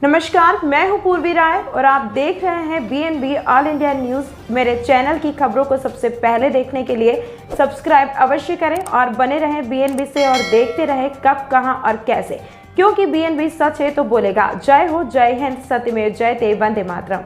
नमस्कार, मैं हूं पूर्वी राय और आप देख रहे हैं बीएनबी ऑल इंडिया न्यूज़। मेरे चैनल की खबरों को सबसे पहले देखने के लिए सब्सक्राइब अवश्य करें और बने रहें बीएनबी से और देखते रहें कब, कहां और कैसे, क्योंकि बीएनबी सच है तो बोलेगा। जय हो, जय हिंद, सत्यमेव जयते, वंदे मातरम।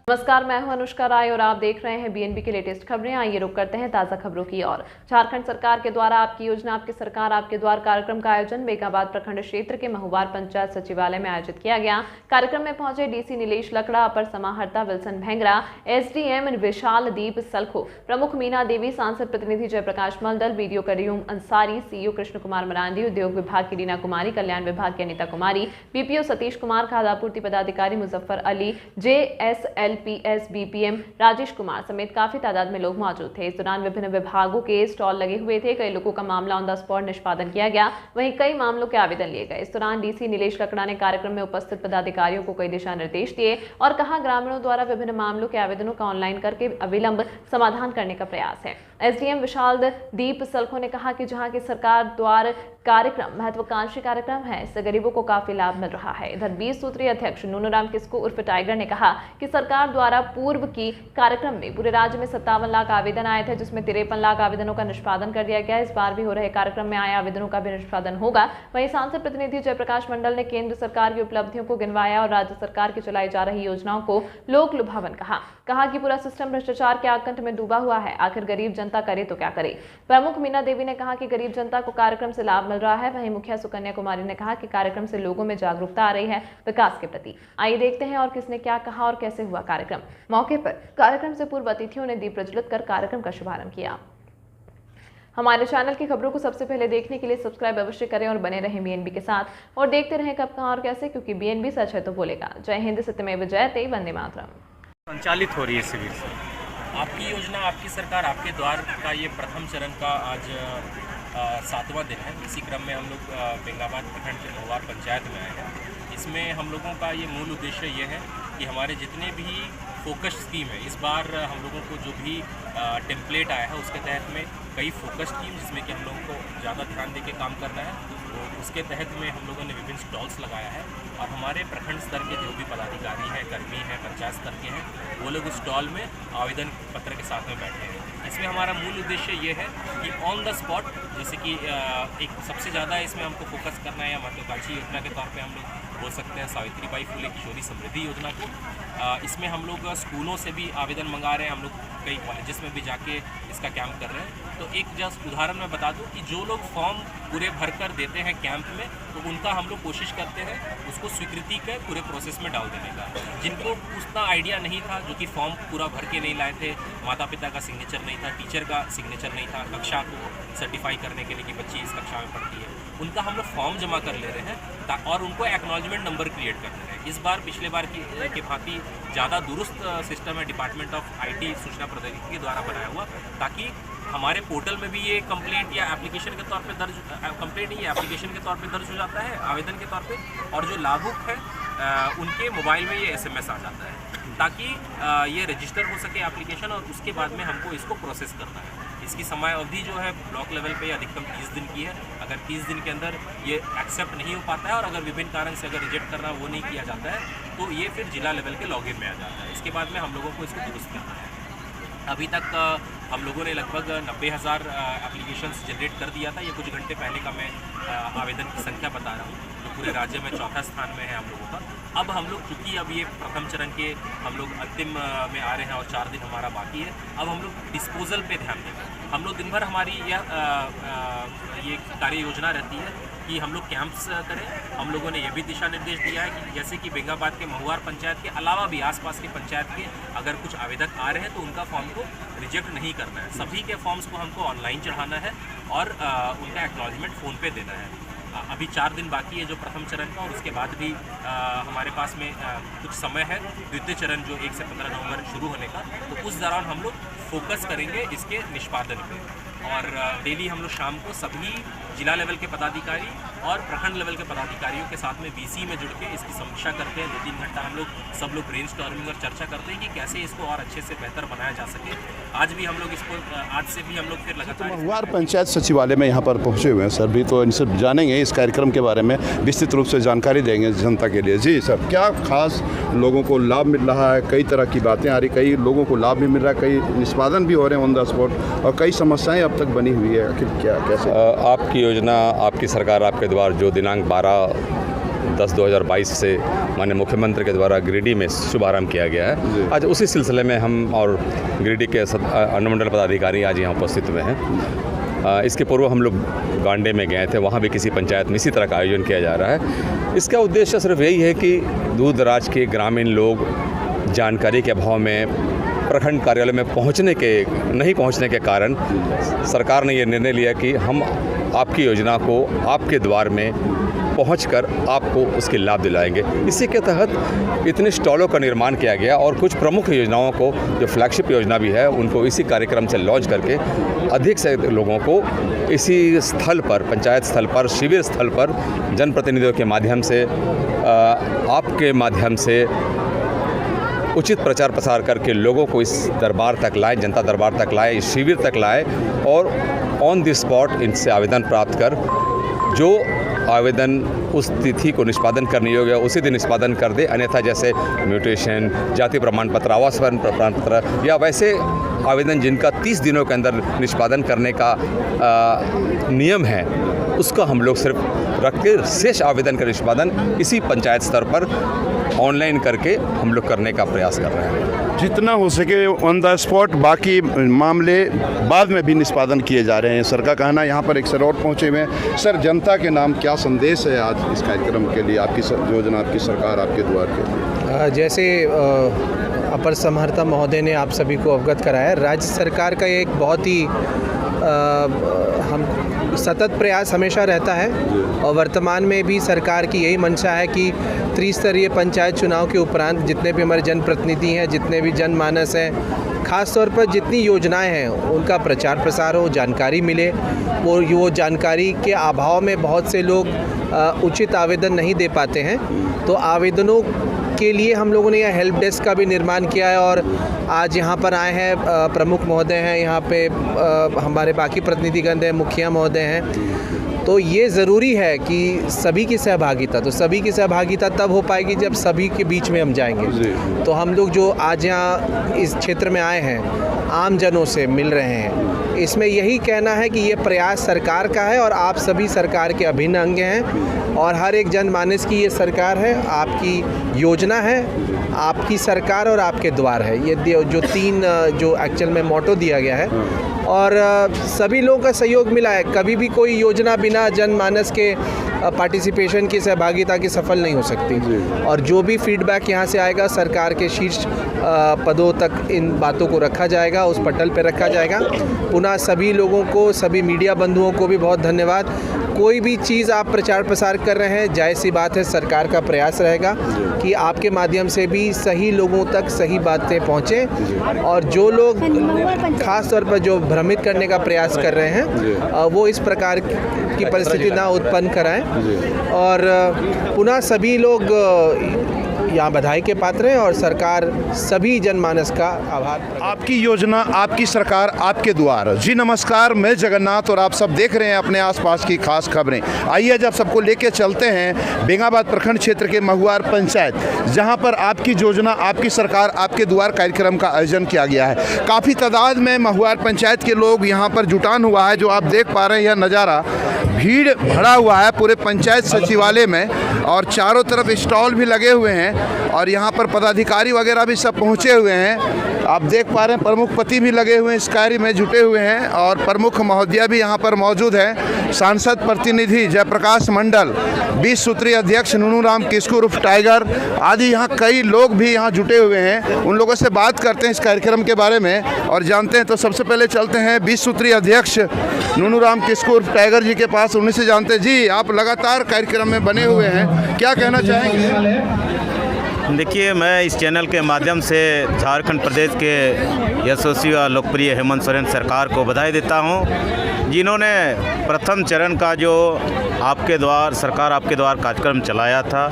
नमस्कार, मैं हूं अनुष्का राय और आप देख रहे हैं बीएनबी की लेटेस्ट खबरें। आइए रुक करते हैं ताजा खबरों की ओर। झारखंड सरकार के द्वारा आपकी योजना आपकी सरकार आपके द्वार कार्यक्रम का आयोजन बेंगाबाद प्रखंड क्षेत्र के महुवार पंचायत सचिवालय में आयोजित किया गया। कार्यक्रम में पहुंचे डीसी नीलेश लकड़ा, अपर समाहर्ता विल्सन भेंगरा, एसडीएम विशाल दीप सलखो, प्रमुख मीना देवी, सांसद प्रतिनिधि जयप्रकाश मंडल, वीडियो करीम अंसारी, सीईओ कृष्ण कुमार मरांडी, उद्योग विभाग की रीना कुमारी, कल्याण विभाग की अनिता कुमारी, बीपीओ सतीश कुमार, खाद्य आपूर्ति पदाधिकारी Muzaffar Ali, JSL PS BPM Rajesh Kumar समेत काफी तादाद में लोग मौजूद थे। इस दौरान विभिन्न विभागों के स्टॉल लगे हुए थे। कई लोगों का मामला ऑन द स्पॉट निष्पादन किया गया, वहीं कई मामलों के आवेदन लिए गए। इस दौरान डीसी नीलेश लकड़ा ने कार्यक्रम में उपस्थित पदाधिकारियों को कई दिशा निर्देश दिए और कहा, ग्रामीणों द्वारा विभिन्न मामलों के आवेदनों का ऑनलाइन करके अविलंब समाधान करने का प्रयास है। एसडीएम विशाल दीप सलखो ने कहा कि जहां की सरकार द्वारा कार्यक्रम महत्वाकांक्षी कार्यक्रम है, इससे गरीबों को काफी लाभ मिल रहा है। इधर 20 सूत्रीय अध्यक्ष नूनूराम किस्कू उर्फ टाइगर ने कहा कि सरकार द्वारा पूर्व की कार्यक्रम में पूरे राज्य में 57 लाख आवेदन आए थे, जिसमें 53 लाख आवेदनों का निष्पादन कर दिया गया। इस बार भी हो रहे कार्यक्रम में आए आवेदनों का भी निष्पादन होगा। वहीं सांसद प्रतिनिधि जयप्रकाश मंडल ने केंद्र सरकार की उपलब्धियों को गिनवाया और राज्य सरकार की चलाई जा रही योजनाओं को लोक लुभावन कहा कि पूरा सिस्टम भ्रष्टाचार के आकंठ में डूबा हुआ है, आखिर गरीब जनता करे तो क्या करे। प्रमुख मीना देवी ने कहा कि गरीब जनता को कार्यक्रम से लाभ मिल रहा है। वहीं मुखिया सुकन्या कुमारी ने कहा कि कार्यक्रम से लोगों में जागरूकता आ रही है विकास के प्रति। आइए देखते हैं और किसने क्या कहा और कैसे हुआ कार्यक्रम। मौके पर कार्यक्रम से पूर्व अतिथियों ने दीप प्रज्वलित कर कार्यक्रम का शुभारंभ किया। हमारे चैनल की खबरों को सबसे पहले देखने के लिए सब्सक्राइब अवश्य करें और बने रहें बीएनबी के साथ और देखते रहें कब, कहां और कैसे, क्योंकि बीएनबी सच है तो बोलेगा। जय हिंद, सत्यमेव जयते, वंदे मातरम। संचालित हो रही है शिविर से आपकी योजना आपकी सरकार आपके द्वार का ये प्रथम चरण का आज 7वां दिन है। इसी क्रम में हम लोग बेंगाबाद प्रखंड के महुवार पंचायत में आए हैं। इसमें हम लोगों का ये मूल उद्देश्य ये है कि हमारे जितने भी फोकस स्कीम है, इस बार हम लोगों को जो भी टेम्पलेट आया है उसके तहत में कई फोकस स्कीम जिसमें कि हम लोगों को ज़्यादा ध्यान दे के काम करना है, तो उसके तहत में हम लोगों ने विभिन्न स्टॉल्स लगाया है और हमारे प्रखंड स्तर के जो भी पदाधिकारी हैं, कर्मी हैं, पंचायत स्तर के हैं, वो लोग उस स्टॉल में आवेदन पत्र के साथ में बैठे हैं। इसमें हमारा मूल उद्देश्य ये है कि ऑन द स्पॉट, जैसे कि एक सबसे ज़्यादा इसमें हमको फोकस करना है या महत्वाकांक्षी योजना के तौर पे हम लोग बोल सकते हैं सावित्रीबाई फुले किशोरी समृद्धि योजना को। इसमें हम लोग स्कूलों से भी आवेदन मंगा रहे हैं, हम लोग कई कॉलेजेस में भी जाके इसका कैंप कर रहे हैं। तो एक जस्ट उदाहरण मैं बता दूं कि जो लोग फॉर्म पूरे भर कर देते हैं कैंप में, तो उनका हम लोग कोशिश करते हैं उसको स्वीकृति के पूरे प्रोसेस में डाल देने का। जिनको उतना आइडिया नहीं था, जो कि फॉर्म पूरा भर के नहीं लाए थे, माता पिता का सिग्नेचर नहीं था, टीचर का सिग्नेचर नहीं था, कक्षा को सर्टिफाई करने के लिए कि बच्ची इस कक्षा में पढ़ती है, उनका हम लोग फॉर्म जमा कर ले रहे हैं और उनको एक्नॉलेजमेंट नंबर क्रिएट कर रहे हैं। इस बार पिछले बार की भांति ज़्यादा दुरुस्त सिस्टम है डिपार्टमेंट ऑफ आईटी सूचना प्रौद्योगिकी के द्वारा बनाया हुआ, ताकि हमारे पोर्टल में भी ये कंप्लेंट या एप्लीकेशन के तौर पे दर्ज, कंप्लेंट ही एप्लीकेशन के तौर पे दर्ज हो जाता है आवेदन के तौर पे, और जो लाभुक है उनके मोबाइल में ये एसएमएस आ जाता है, ताकि ये रजिस्टर हो सके एप्लीकेशन और उसके बाद में हमको इसको प्रोसेस करना है। इसकी समय अवधि जो है ब्लॉक लेवल पे अधिकतम 30 दिन की है। अगर 30 दिन के अंदर ये एक्सेप्ट नहीं हो पाता है और अगर विभिन्न कारण से अगर रिजेक्ट करना वो नहीं किया जाता है, तो ये फिर जिला लेवल के लॉगिन में आ जाता है। इसके बाद में हम लोगों को इसको दुरुस्त करना है। अभी तक हम लोगों ने लगभग 90,000 एप्लीकेशंस जनरेट कर दिया था। ये कुछ घंटे पहले का मैं आवेदन की संख्या बता रहा हूँ, जो पूरे राज्य में चौथा स्थान में है हम लोगों का। अब हम लोग चूँकि अब ये प्रथम चरण के हम लोग अंतिम में आ रहे हैं और 4 दिन हमारा बाकी है, अब हम लोग डिस्पोजल पे ध्यान देंगे। हम लोग दिन भर हमारी ये कार्य योजना रहती है कि हम लोग कैंप्स करें। हम लोगों ने यह भी दिशा निर्देश दिया है कि जैसे कि बेंगाबाद के महुवार पंचायत के अलावा भी आसपास के पंचायत के अगर कुछ आवेदक आ रहे हैं तो उनका फॉर्म को रिजेक्ट नहीं करना है। सभी के फॉर्म्स को हमको ऑनलाइन चढ़ाना है और उनका एक्नॉलेजमेंट फ़ोन पे देना है। अभी 4 दिन बाकी है जो प्रथम चरण का, और उसके बाद भी हमारे पास में कुछ समय है द्वितीय चरण जो 1 से 15 नवंबर शुरू होने का। तो उस दौरान हम लोग फोकस करेंगे इसके निष्पादन पे। और डेली हम लोग शाम को सभी जिला लेवल के पदाधिकारी और प्रखंड लेवल के पदाधिकारियों के साथ में बीसी में जुड़ के इसकी समीक्षा करते हैं। 2-3 घंटा हम लोग सब लोग ब्रेनस्टॉर्मिंग और चर्चा करते हैं कि कैसे इसको और अच्छे से बेहतर बनाया जा सके। आज भी हम लोग इसको आज से भी हम लोग फिर लगातार महुआर पंचायत सचिवालय में यहाँ पर पहुँचे हुए हैं सर भी, तो इनसे जानेंगे इस कार्यक्रम के बारे में, विस्तृत रूप से जानकारी देंगे जनता के लिए। जी सर, क्या खास लोगों को लाभ मिल रहा है? कई तरह की बातें आ रही, कई लोगों को लाभ भी मिल रहा है, कई निष्पादन भी हो रहे हैं ऑन द स्पॉट, और कई समस्याएं अब तक बनी हुई है। आखिर क्या कैसे आपकी योजना, आपकी सरकार आपके द्वार जो दिनांक 12/10/2022 से माननीय मुख्यमंत्री के द्वारा गिरिडीह में शुभारंभ किया गया है, आज उसी सिलसिले में हम और गिरिडीह के अनुमंडल पदाधिकारी आज यहाँ उपस्थित हुए हैं। इसके पूर्व हम लोग गांडे में गए थे, वहाँ भी किसी पंचायत में इसी तरह का आयोजन किया जा रहा है। इसका उद्देश्य सिर्फ यही है कि दूर दराज के ग्रामीण लोग जानकारी के अभाव में प्रखंड कार्यालय में नहीं पहुंचने के कारण सरकार ने ये निर्णय लिया कि हम आपकी योजना को आपके द्वार में पहुंचकर आपको उसके लाभ दिलाएंगे। इसी के तहत इतने स्टॉलों का निर्माण किया गया और कुछ प्रमुख योजनाओं को, जो फ्लैगशिप योजना भी है, उनको इसी कार्यक्रम से लॉन्च करके अधिक से अधिक लोगों को इसी स्थल पर, पंचायत स्थल पर, शिविर स्थल पर जनप्रतिनिधियों के माध्यम से, आपके माध्यम से उचित प्रचार प्रसार करके लोगों को इस दरबार तक लाएं, जनता दरबार तक लाएं, इस शिविर तक लाएं और ऑन द स्पॉट इनसे आवेदन प्राप्त कर, जो आवेदन उस तिथि को निष्पादन करने योग्य है उसी दिन निष्पादन कर दे। अन्यथा जैसे म्यूटेशन, जाति प्रमाण पत्र, आवास प्रमाण पत्र या वैसे आवेदन जिनका 30 दिनों के अंदर निष्पादन करने का नियम है, उसका हम लोग सिर्फ रख के शेष आवेदन का निष्पादन इसी पंचायत स्तर पर ऑनलाइन करके हम लोग करने का प्रयास कर रहे हैं। जितना हो सके ऑन द स्पॉट, बाकी मामले बाद में भी निष्पादन किए जा रहे हैं सर का कहना। यहाँ पर एक सर और पहुँचे हुए हैं। सर, जनता के नाम क्या संदेश है आज इस कार्यक्रम के लिए, आपकी योजना, आपकी सरकार आपके द्वार के? जैसे अपर समहर्ता महोदय ने आप सभी को अवगत कराया, राज्य सरकार का एक बहुत ही हम सतत प्रयास हमेशा रहता है और वर्तमान में भी सरकार की यही मंशा है कि त्रिस्तरीय पंचायत चुनाव के उपरांत जितने भी हमारे जनप्रतिनिधि हैं, जितने भी जनमानस हैं, खास तौर पर जितनी योजनाएं हैं उनका प्रचार प्रसार हो, जानकारी मिले। वो जानकारी के अभाव में बहुत से लोग उचित आवेदन नहीं दे पाते हैं, तो आवेदनों के लिए हम लोगों ने यह हेल्प डेस्क का भी निर्माण किया है और आज यहाँ पर आए हैं प्रमुख महोदय हैं, यहाँ पे हमारे बाकी प्रतिनिधिगण हैं, मुखिया महोदय हैं। तो ये ज़रूरी है कि सभी की सहभागिता तब हो पाएगी जब सभी के बीच में हम जाएंगे। तो हम लोग जो आज यहाँ इस क्षेत्र में आए हैं, आम जनों से मिल रहे हैं, इसमें यही कहना है कि ये प्रयास सरकार का है और आप सभी सरकार के अभिन्न अंग हैं और हर एक जनमानस की ये सरकार है, आपकी योजना है, आपकी सरकार और आपके द्वार है। ये जो 3 जो एक्चुअल में मोटो दिया गया है और सभी लोगों का सहयोग मिला है। कभी भी कोई योजना बिना जनमानस के पार्टिसिपेशन की, सहभागिता की सफल नहीं हो सकती। और जो भी फीडबैक यहाँ से आएगा, सरकार के शीर्ष पदों तक इन बातों को रखा जाएगा, उस पटल पर रखा जाएगा। पुनः सभी लोगों को, सभी मीडिया बंधुओं को भी बहुत धन्यवाद। कोई भी चीज़ आप प्रचार प्रसार कर रहे हैं, जायज़ सी बात है, सरकार का प्रयास रहेगा कि आपके माध्यम से भी सही लोगों तक सही बातें पहुँचें और जो लोग खास तौर पर जो भ्रमित करने का प्रयास कर रहे हैं वो इस प्रकार की परिस्थिति ना उत्पन्न कराएं। और पुनः सभी लोग यहाँ बधाई के पात्र हैं और सरकार सभी जनमानस का आभार। आपकी योजना, आपकी सरकार, आपके द्वार। जी नमस्कार, मैं जगन्नाथ और आप सब देख रहे हैं अपने आसपास की खास खबरें। आइए जब सबको लेके चलते हैं बेंगाबाद प्रखंड क्षेत्र के महुआर पंचायत, जहां पर आपकी योजना, आपकी सरकार, आपके द्वार कार्यक्रम का आयोजन किया गया है। काफ़ी तादाद में महुआर पंचायत के लोग यहाँ पर जुटान हुआ है। जो आप देख पा रहे हैं यह नज़ारा, भीड़ भरा हुआ है पूरे पंचायत सचिवालय में और चारों तरफ स्टॉल भी लगे हुए हैं और यहाँ पर पदाधिकारी वगैरह भी सब पहुँचे हुए हैं। आप देख पा रहे हैं प्रमुख पति भी लगे हुए हैं, इस कार्य में जुटे हुए हैं और प्रमुख महोदया भी यहाँ पर मौजूद हैं। सांसद प्रतिनिधि जयप्रकाश मंडल, 20 सूत्रीय अध्यक्ष नूनू राम किस्कू उर्फ टाइगर आदि यहाँ कई लोग भी यहाँ जुटे हुए हैं। उन लोगों से बात करते हैं इस कार्यक्रम के बारे में और जानते हैं। तो सबसे पहले चलते हैं 20 सूत्रीय अध्यक्ष नूनू राम किस्कू उर्फ टाइगर जी के पास, उन्हीं से जानते हैं। जी, आप लगातार कार्यक्रम में बने हुए हैं, क्या कहना चाहेंगे? देखिए, मैं इस चैनल के माध्यम से झारखंड प्रदेश के यशस्वी व लोकप्रिय हेमंत सोरेन सरकार को बधाई देता हूं, जिन्होंने प्रथम चरण का जो आपके द्वार सरकार आपके द्वार कार्यक्रम चलाया था।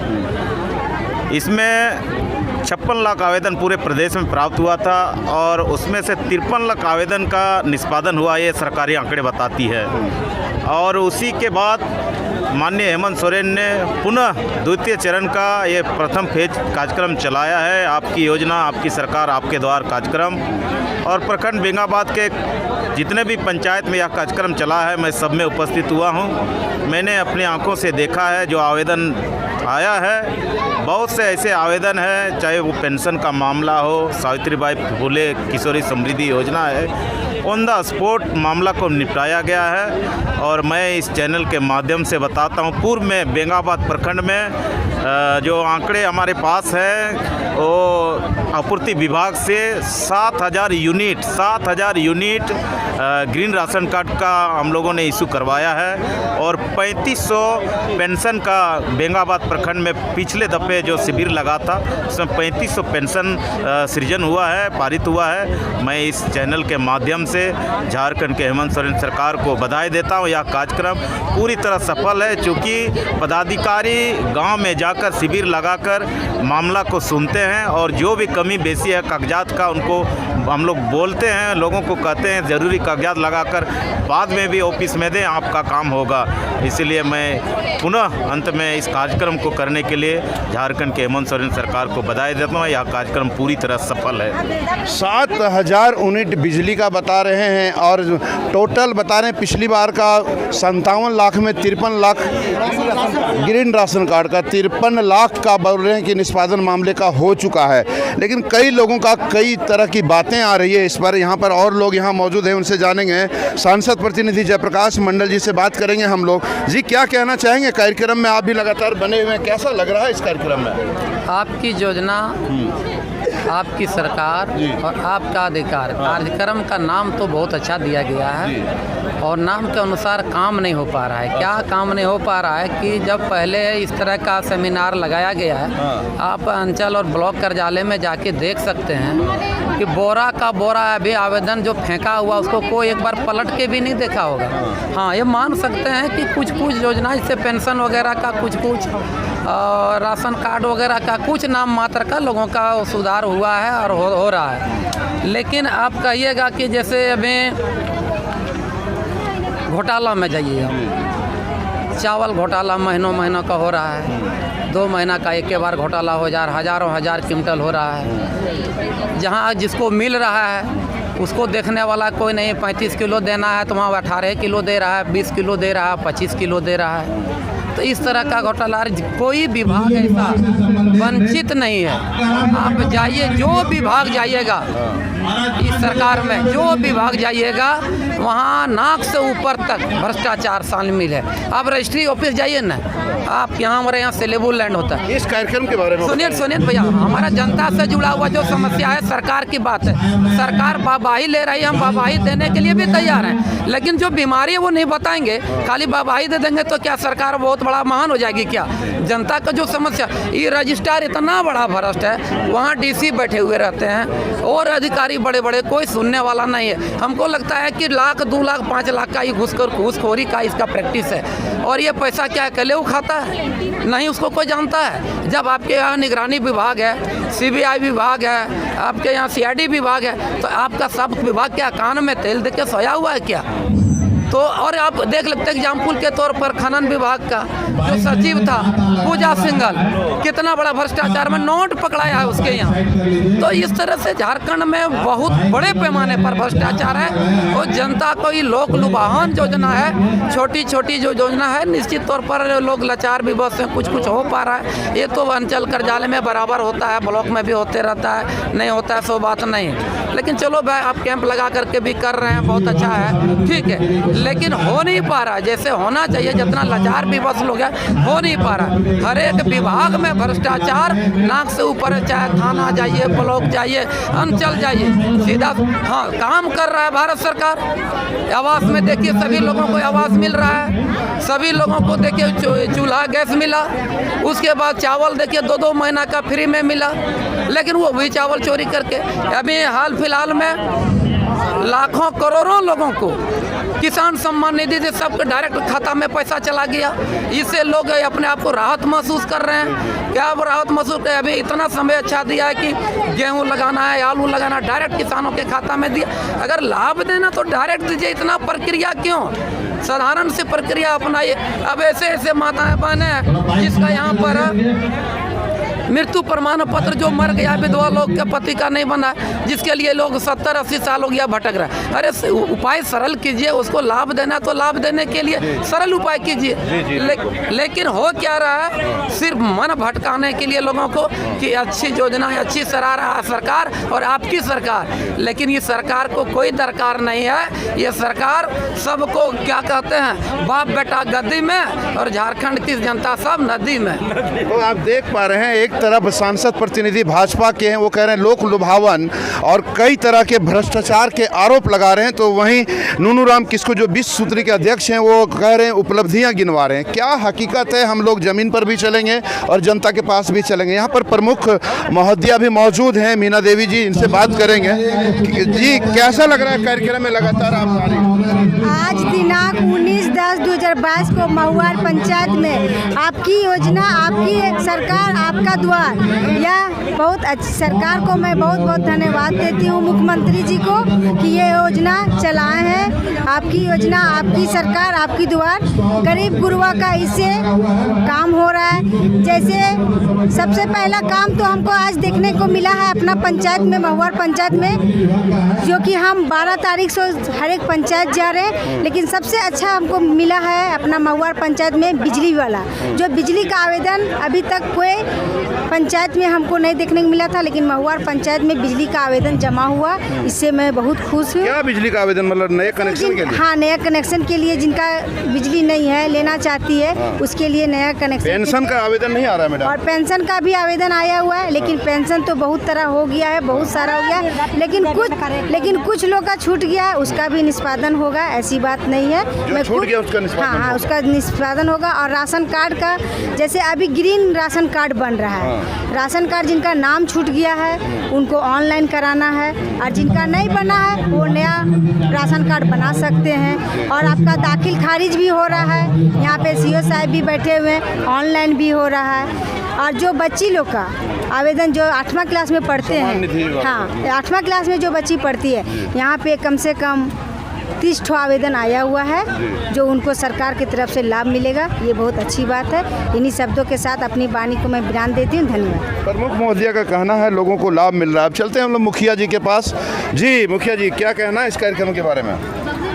इसमें 56 लाख आवेदन पूरे प्रदेश में प्राप्त हुआ था और उसमें से 53 लाख आवेदन का निष्पादन हुआ, ये सरकारी आंकड़े बताती है। और उसी के बाद माननीय हेमंत सोरेन ने पुनः द्वितीय चरण का ये प्रथम फेज कार्यक्रम चलाया है, आपकी योजना आपकी सरकार आपके द्वार कार्यक्रम। और प्रखंड बेंगाबाद के जितने भी पंचायत में यह कार्यक्रम चला है, मैं सब में उपस्थित हुआ हूँ। मैंने अपनी आंखों से देखा है जो आवेदन आया है। बहुत से ऐसे आवेदन हैं, चाहे वो पेंशन का मामला हो, सावित्रीबाई फुले किशोरी समृद्धि योजना है, ऑन द स्पॉट मामला को निपटाया गया है। और मैं इस चैनल के माध्यम से बताता हूँ, पूर्व में बेंगाबाद प्रखंड में जो आंकड़े हमारे पास हैं वो आपूर्ति विभाग से 7,000 यूनिट ग्रीन राशन कार्ड का हम लोगों ने इशू करवाया है। और 3500 पेंशन का बेंगाबाद प्रखंड में पिछले दफ़े जो शिविर लगा था उसमें 3500 पेंशन सृजन हुआ है, पारित हुआ है। मैं इस चैनल के माध्यम से झारखंड के हेमंत सोरेन सरकार को बधाई देता हूँ। यह कार्यक्रम पूरी तरह सफल है, चूँकि पदाधिकारी गांव में जाकर शिविर लगाकर मामला को सुनते हैं और जो भी कमी बेसी है कागजात का उनको हम लोग बोलते हैं, लोगों को कहते हैं ज़रूरी कागजात लगाकर बाद में भी ऑफिस में दें, आपका काम होगा। इसलिए मैं पुनः अंत में इस कार्यक्रम को करने के लिए झारखंड के हेमंत सोरेन सरकार को बधाई देता हूँ। यह कार्यक्रम पूरी तरह सफल है। 7,000 यूनिट बिजली का बता रहे हैं और टोटल बता रहे हैं पिछली बार का 57 लाख में 53 लाख ग्रीन राशन कार्ड का 53 लाख का बोल रहे हैं कि निष्पादन मामले का हो चुका है। लेकिन कई लोगों का कई तरह की बातें आ रही है इस पर। यहाँ पर और लोग यहाँ मौजूद हैं, उनसे जानेंगे। सांसद प्रतिनिधि जयप्रकाश मंडल जी से बात करेंगे हम लोग। जी, क्या कहना चाहेंगे? कार्यक्रम में आप भी लगातार बने हुए हैं, कैसा लग रहा है इस कार्यक्रम में? आपकी योजना, आपकी सरकार और आपका अधिकार, कार्यक्रम का नाम तो बहुत अच्छा दिया गया है और नाम के अनुसार काम नहीं हो पा रहा है। क्या काम नहीं हो पा रहा है कि जब पहले इस तरह का सेमिनार लगाया गया है, आप अंचल और ब्लॉक कार्यालय में जाके देख सकते हैं कि बोरा का बोरा अभी आवेदन जो फेंका हुआ उसको कोई एक बार पलट के भी नहीं देखा होगा। हाँ, ये मान सकते हैं कि कुछ योजना जैसे पेंशन वगैरह का कुछ और राशन कार्ड वगैरह का कुछ नाम मात्र का लोगों का सुधार हुआ है और हो रहा है। लेकिन आप कहिएगा कि जैसे अभी घोटाला में जाइए, हम चावल घोटाला महीनों का हो रहा है, 2 महीना का एक बार घोटाला हो जा रहा, हज़ार क्विंटल हो रहा है। जहाँ जिसको मिल रहा है उसको देखने वाला कोई नहीं। 35 किलो देना है तो वहाँ 18 किलो दे रहा है, 20 किलो दे रहा है, 25 किलो दे रहा है। तो इस तरह का घोटाला कोई विभाग ऐसा वंचित नहीं है। आप जाइए, जो विभाग जाइएगा इस सरकार में, जो विभाग जाइएगा वहाँ नाक से ऊपर तक भ्रष्टाचार शामिल है। आप रजिस्ट्री ऑफिस जाइए ना, आप हमारे यहाँ सेलेबल लैंड होता है। इस कार्यक्रम के बारे में सुनिए भैया, हमारा जनता से जुड़ा हुआ जो समस्या है, सरकार की बात है। सरकार वाहवाही ले रही है, हम वाहवाही देने के लिए भी तैयार हैं, लेकिन जो बीमारी है वो नहीं बताएंगे। खाली वाहवाही दे देंगे तो क्या सरकार बहुत बड़ा महान हो जाएगी क्या? जनता का जो समस्या, ये रजिस्ट्रार इतना बड़ा भ्रष्ट है, वहाँ डीसी बैठे हुए रहते हैं और अधिकारी बड़े बड़े, कोई सुनने वाला नहीं है। हमको लगता है कि लाख 2 लाख 5 लाख का ही घूसखोरी का इसका प्रैक्टिस है। और ये पैसा क्या अकेले वो खाता है? नहीं, उसको कोई जानता है। जब आपके यहाँ निगरानी विभाग है, CBI विभाग है, आपके यहाँ CID विभाग है, तो आपका सब विभाग क्या कान में तेल दे के सोया हुआ है क्या? तो और आप देख लेते हैं एग्जाम्पल के तौर पर खनन विभाग का जो सचिव था पूजा सिंघल, कितना बड़ा भ्रष्टाचार में नोट पकड़ाया है उसके यहाँ। तो इस तरह से झारखंड में बहुत बड़े पैमाने पर भ्रष्टाचार है और जनता को ये लोक लुभावन योजना है, छोटी छोटी जो योजना है, निश्चित तौर पर लोग लाचार भी बहुत से कुछ हो पा रहा है। ये तो अंचल कार्यालय में बराबर होता है, ब्लॉक में भी होते रहता है, नहीं होता है सो बात नहीं। लेकिन चलो भाई, आप कैंप लगा करके भी कर रहे हैं, बहुत अच्छा है, ठीक है। लेकिन हो नहीं पा रहा जैसे होना चाहिए, जितना लाचार विवश लोग हैं हो नहीं पा रहा। हर एक विभाग में भ्रष्टाचार नाक से ऊपर है, चाहे थाना जाइए, ब्लॉक जाइए, अंचल जाइए, सीधा हाँ काम कर रहा है भारत सरकार। आवास में देखिए सभी लोगों को आवास मिल रहा है, सभी लोगों को देखिए चूल्हा गैस मिला, उसके बाद चावल देखिए 2-2 महीना का फ्री में मिला, लेकिन वो भी चावल चोरी करके अभी हाल फिलहाल में लाखों करोड़ों लोगों को किसान सम्मान निधि से सबके डायरेक्ट खाता में पैसा चला गया। इससे लोग अपने आप को राहत महसूस कर रहे हैं। क्या वो राहत महसूस कर, अभी इतना समय अच्छा दिया है कि गेहूं लगाना है, आलू लगाना, डायरेक्ट किसानों के खाता में दिया। अगर लाभ देना तो डायरेक्ट दीजिए, इतना प्रक्रिया क्यों? साधारण सी प्रक्रिया अपनाइए। अब ऐसे ऐसे माताएं बहनें जिसका यहाँ पर मृत्यु प्रमाण पत्र जो मर गया, विधवा लोग के पति का नहीं बना, जिसके लिए लोग 70-80 साल हो गया भटक रहा है। अरे उपाय सरल कीजिए, उसको लाभ देना तो लाभ देने के लिए सरल उपाय कीजिए। लेकिन हो क्या रहा है, सिर्फ मन भटकाने के लिए लोगों को कि अच्छी योजना है, अच्छी सराह रहा है सरकार और आपकी सरकार, लेकिन ये सरकार को कोई दरकार नहीं है। ये सरकार सबको क्या कहते हैं, बाप बेटा गद्दी में और झारखंड की जनता सब नदी में। तो आप देख पा रहे हैं एक तरफ सांसद प्रतिनिधि भाजपा के हैं, वो कह रहे हैं लोक लुभावन और कई तरह के भ्रष्टाचार के आरोप लगा रहे हैं, तो वहीं नूनू राम किस्कू जो 20 सूत्री के अध्यक्ष हैं वो कह रहे हैं उपलब्धियां गिनवा रहे हैं। क्या हकीकत है, हम लोग जमीन पर भी चलेंगे और जनता के पास भी चलेंगे। यहाँ पर प्रमुख महोदया भी मौजूद हैं, मीना देवी जी, इनसे बात करेंगे। जी कैसा लग रहा है कार्यक्रम में लगातार आप आ रही हैं? आज दिनांक 19/10/2022 को महुआर पंचायत में आपकी योजना, आपकी सरकार, आपका द्वार, यह बहुत अच्छी सरकार को मैं बहुत बहुत धन्यवाद देती हूँ, मुख्यमंत्री जी को कि ये योजना चलाए हैं। आपकी योजना, आपकी सरकार, आपकी द्वार, गरीब गुरबा का इससे काम हो रहा है। जैसे सबसे पहला काम तो हमको आज देखने को मिला है अपना पंचायत में, महुआर पंचायत में, जो कि हम 12 तारीख से हर एक पंचायत जा रहे हैं, लेकिन सबसे अच्छा हमको मिला है अपना महुआर पंचायत में बिजली वाला। जो बिजली का आवेदन अभी तक कोई पंचायत में हमको नहीं देखने को मिला था, लेकिन महुआर पंचायत में बिजली का आवेदन जमा हुआ, इससे मैं बहुत खुश हूँ। क्या बिजली का आवेदन, मतलब नए कनेक्शन के लिए? हाँ, नया कनेक्शन के लिए, जिनका बिजली नहीं है, लेना चाहती है, उसके लिए नया कनेक्शन। पेंशन का आवेदन नहीं आ रहा है मैडम? और पेंशन का भी आवेदन आया हुआ है, लेकिन पेंशन तो बहुत तरह हो गया है, बहुत सारा हो गया है, लेकिन कुछ लोग का छूट गया है, उसका भी निष्पादन होगा, ऐसी बात नहीं है। जो छूट गया उसका निष्पादन? हाँ, उसका निष्पादन होगा। और राशन कार्ड का, जैसे अभी ग्रीन राशन कार्ड बन रहा है, राशन कार्ड जिनका नाम छूट गया है उनको ऑनलाइन कराना है, और जिनका नहीं बना है वो नया राशन कार्ड बना सकते हैं। और आपका दाखिल खारिज भी हो रहा है, यहाँ पे सीओ साहब भी बैठे हुए हैं, ऑनलाइन भी हो रहा है। और जो बच्ची लोग का आवेदन जो 8वां क्लास में पढ़ते हैं, हाँ 8वां क्लास में जो बच्ची पढ़ती है, यहाँ पे कम से कम 30 ठो आवेदन आया हुआ है, जो उनको सरकार की तरफ से लाभ मिलेगा। ये बहुत अच्छी बात है। इन्हीं शब्दों के साथ अपनी वाणी को मैं विराम देती हूँ। धन्यवाद। प्रमुख महोदया का कहना है लोगों को लाभ मिल रहा है। अब चलते हैं हम लोग मुखिया जी के पास। जी मुखिया जी, क्या कहना है इस कार्यक्रम के बारे में?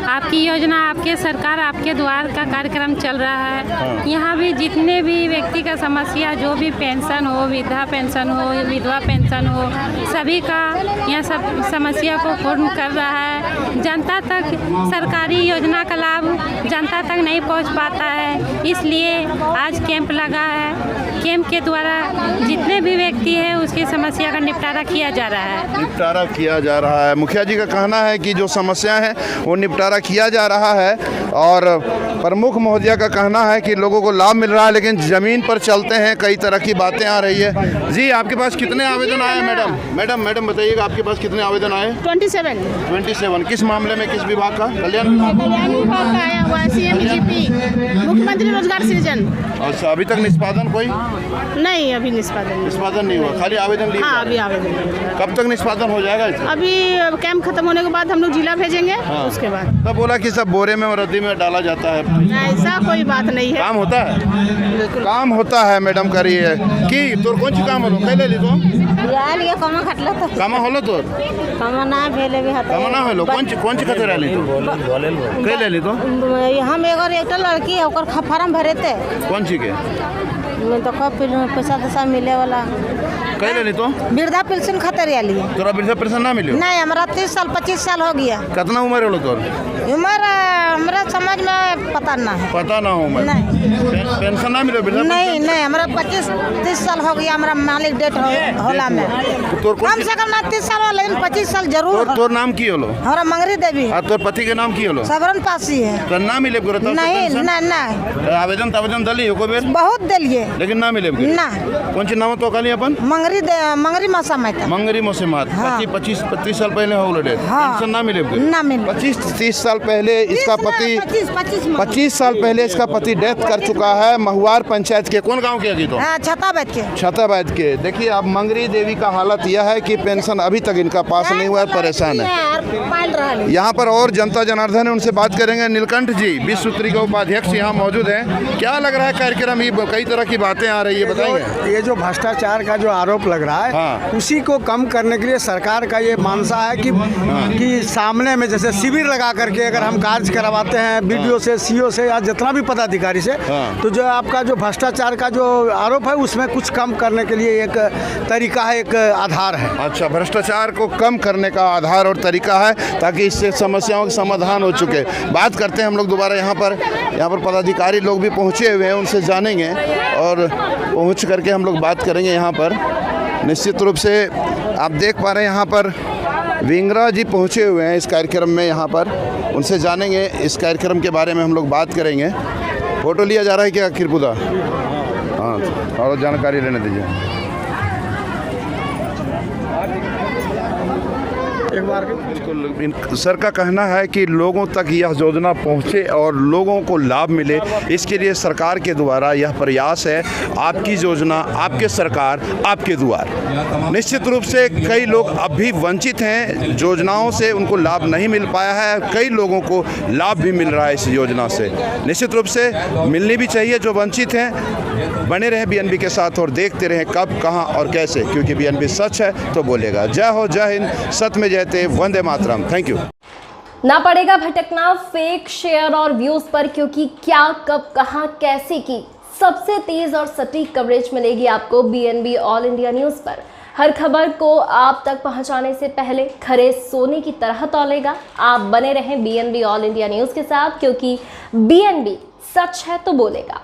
आपकी योजना, आपके सरकार, आपके द्वार का कार्यक्रम चल रहा है। यहाँ भी जितने भी व्यक्ति का समस्या, जो भी पेंशन हो, वृद्धा पेंशन हो, विधवा पेंशन हो, सभी का यह सब समस्या को पूर्ण कर रहा है। जनता तक सरकारी योजना का लाभ जनता तक नहीं पहुँच पाता है, इसलिए आज कैंप लगा है। कैंप के द्वारा जितने भी व्यक्ति हैं उसकी समस्या का निपटारा किया जा रहा है। निपटारा किया जा रहा है। मुखिया जी का कहना है कि जो समस्या है वो निपटारा किया जा रहा है, और प्रमुख महोदया का कहना है कि लोगों को लाभ मिल रहा है, लेकिन ज़मीन पर चलते हैं कई तरह की बातें आ रही है। जी आपके पास कितने आवेदन आए मैडम बताइएगा, आपके पास कितने आवेदन आए? 27। किस मामले में, किस विभाग का? कल्याण विभाग का आया हुआ है, CMGP, मुख्यमंत्री रोजगार सृजन। अच्छा, अभी तक निष्पादन कोई नहीं? अभी निष्पादन नहीं हुआ, खाली आवेदन लिए? हाँ, अभी आवेदन। कब तक निष्पादन हो जाएगा इसका? अभी कैंप खत्म होने के बाद हम लोग जिला भेजेंगे। हाँ। उसके बाद तब बोला कि सब बोरे में और रद्दी में डाला जाता है। ऐसा कोई बात नहीं है। काम होता है, काम होता है मैडम। करिए कि तोर कौन सी काम होलो कैले ली तो यार ये कमा खटला तो कामा होलो तोर कमा ना भेले भी हाथ कामा ना होलो कौन सी खते रहली तो कैले ली तो हम एगो एकटा लड़की है ओकर फार्म भरे थे। कौन सी के तो कब पैसा मिले वाला कह लेनी तो वृद्धा पेंशन खातिर आली है। तोरा वृद्धा पेंशन ना मिलो? नहीं, हमारा 30 साल 25 साल हो गया। कितना उम्र है तोर? उम्र हमारा समझ में पता ना है। पता ना हो? नहीं पेंशन ना मिलो? नहीं नहीं, हमारा 25-30 साल हो गया। हमारा मालिक डेट होला में कम से कम ना 30 साल हो, लेकिन 25 साल जरूर। तोर नाम की होलो? हमारा मंगरी देवी। और तोर पति के नाम की होलो? सबरन पासी है। तो ना मिले? नहीं ना, आवेदन दली हो बेर? बहुत दिलिए लेकिन ना मिले ना। कौन सी नाम तो कहली अपन? मंगरी मासा में मंगरी मोसेमात। 25-30 साल पहले हो डेट। पेंशन ना मिले? ना मिले। 25-30 साल पहले इसका पति 25 साल पहले इसका पति डेथ कर चुका है। महुआर पंचायत के कौन गांव के अभी तो? छताबाद के। देखिए अब मंगरी देवी का हालत यह है कि पेंशन अभी तक इनका पास नहीं हुआ है, परेशान है। यहाँ पर और जनता जनार्दन है, उनसे बात करेंगे। नीलकंठ जी विश्व सूत्री के उपाध्यक्ष यहाँ मौजूद हैं। क्या लग रहा है कार्यक्रम? ये कई तरह की बातें आ रही है, बताइए। ये जो भ्रष्टाचार का जो आरोप लग रहा है, उसी को कम करने के लिए सरकार का ये मानसा है कि सामने में जैसे शिविर लगा करके अगर हम कार्य करवाते हैं बीडीओ से, सीओ से या जितना भी पदाधिकारी से, तो जो आपका जो भ्रष्टाचार का जो आरोप है उसमें कुछ कम करने के लिए एक तरीका है, एक आधार है। अच्छा, भ्रष्टाचार को कम करने का आधार और तरीका है ताकि इससे समस्याओं का समाधान हो चुके। बात करते हैं हम लोग दोबारा। यहाँ पर पदाधिकारी लोग भी पहुँचे हुए हैं, उनसे जानेंगे और पहुँच करके हम लोग बात करेंगे। यहाँ पर निश्चित रूप से आप देख पा रहे हैं यहाँ पर विंगरा जी पहुँचे हुए हैं इस कार्यक्रम में। यहाँ पर उनसे जानेंगे इस कार्यक्रम के बारे में, हम लोग बात करेंगे। फ़ोटो लिया जा रहा है क्या खिरपुदा? हाँ, और जानकारी लेने दीजिए। बिल्कुल, सर का कहना है कि लोगों तक यह योजना पहुंचे और लोगों को लाभ मिले, इसके लिए सरकार के द्वारा यह प्रयास है। आपकी योजना, आपके सरकार, आपके द्वार। निश्चित रूप से कई लोग अब भी वंचित हैं, योजनाओं से उनको लाभ नहीं मिल पाया है। कई लोगों को लाभ भी मिल रहा है इस योजना से। निश्चित रूप से मिलनी भी चाहिए जो वंचित हैं। बने रहें बीएनबी के साथ और देखते रहें कब, कहां और कैसे, क्योंकि बीएनबी सच है तो बोलेगा। जय हो, जय हिंद, सत्य में जयते, वंदे मातरम। Thank you. ना पड़ेगा भटकना फेक शेयर और व्यूज पर, क्योंकि क्या, कब, कहां, कैसे की सबसे तेज और सटीक कवरेज मिलेगी आपको बीएनबी ऑल इंडिया न्यूज पर। हर खबर को आप तक पहुंचाने से पहले खरे सोने की तरह तौलेगा। आप बने रहें बीएनबी ऑल इंडिया न्यूज के साथ, क्योंकि बीएनबी सच है तो बोलेगा।